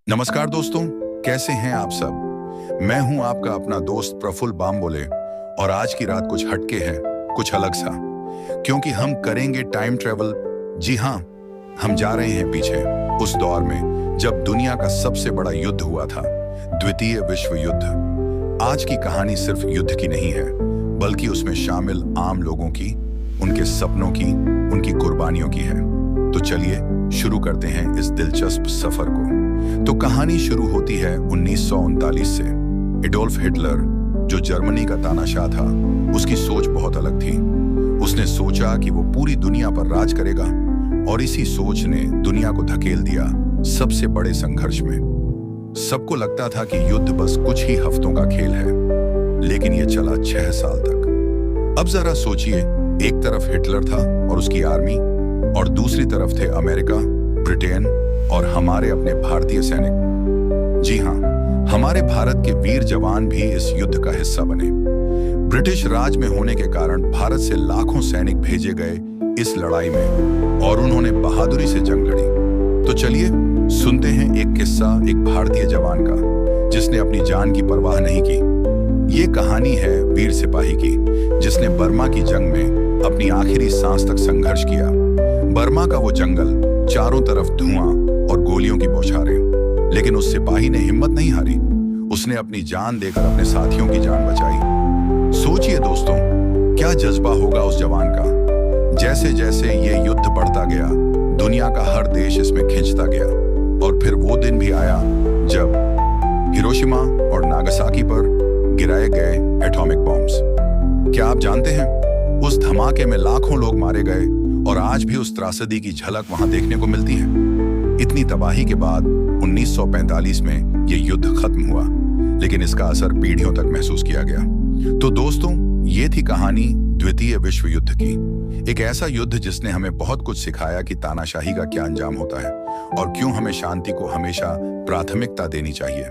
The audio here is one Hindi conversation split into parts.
नमस्कार दोस्तों, कैसे हैं आप सब। मैं हूं आपका अपना दोस्त प्रफुल्ल बामबोले और आज की रात कुछ हटके है, कुछ अलग सा, क्योंकि हम करेंगे टाइम ट्रेवल। जी हां, हम जा रहे हैं पीछे उस दौर में जब दुनिया का सबसे बड़ा युद्ध हुआ था, द्वितीय विश्व युद्ध। आज की कहानी सिर्फ युद्ध की नहीं है, बल्कि उसमें शामिल आम लोगों की, उनके सपनों की, उनकी कुर्बानियों की है। तो चलिए शुरू करते हैं इस दिलचस्प सफर को। तो कहानी शुरू होती है 1939 से। एडोल्फ हिटलर, जो जर्मनी का तानाशाह था, उसकी सोच बहुत अलग थी। उसने सोचा कि वो पूरी दुनिया पर राज करेगा और इसी सोच ने दुनिया को धकेल दिया सबसे बड़े संघर्ष में। सबको लगता था कि युद्ध बस कुछ ही हफ्तों का खेल है, लेकिन ये चला 6 साल तक। अब जरा सोचिए, एक तरफ हिटलर था और उसकी आर्मी, और दूसरी तरफ थे अमेरिका, ब्रिटेन और हमारे अपने भारतीय सैनिक। जी हां, हमारे भारत के वीर जवान भी इस युद्ध का हिस्सा बने। ब्रिटिश राज में होने के कारण भारत से लाखों सैनिक भेजे गए इस लड़ाई में और उन्होंने बहादुरी से जंग लड़ी। तो चलिए सुनते हैं एक किस्सा एक भारतीय जवान का, जिसने अपनी जान की परवाह नहीं की। ये कहानी है वीर सिपाही की, जिसने बर्मा की जंग में अपनी आखिरी सांस तक संघर्ष किया। बर्मा का वो जंगल, चारों तरफ धुआं और गोलियों की बौछारें, लेकिन उस सिपाही ने हिम्मत नहीं हारी। उसने अपनी जान देकर अपने साथियों की जान बचाई। सोचिए दोस्तों, क्या जज्बा होगा उस जवान का। जैसे जैसे ये युद्ध बढ़ता गया, दुनिया का हर देश इसमें खिंचता गया, और फिर वो दिन भी आया जब हिरोशिमा और नागासाकी पर गिराए गए एटॉमिक बॉम्ब्स। क्या आप जानते हैं, उस धमाके में लाखों लोग मारे गए और आज भी उस त्रासदी की झलक वहां देखने को मिलती है। इतनी तबाही के बाद 1945 में यह युद्ध खत्म हुआ, लेकिन इसका असर पीढ़ियों तक महसूस किया गया। तो दोस्तों, ये थी कहानी द्वितीय विश्व युद्ध की। एक ऐसा युद्ध जिसने हमें बहुत कुछ सिखाया कि तानाशाही का क्या अंजाम होता है और क्यों हमें शांति को हमेशा प्राथमिकता देनी चाहिए।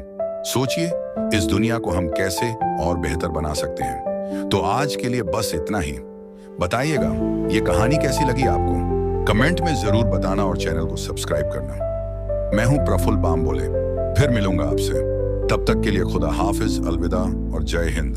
सोचिए, इस दुनिया को हम कैसे और बेहतर बना सकते हैं। तो आज के लिए बस इतना ही। बताइएगा ये कहानी कैसी लगी आपको, कमेंट में जरूर बताना और चैनल को सब्सक्राइब करना। मैं हूं प्रफुल्ल बामबोले, फिर मिलूंगा आपसे। तब तक के लिए खुदा हाफिज, अलविदा और जय हिंद।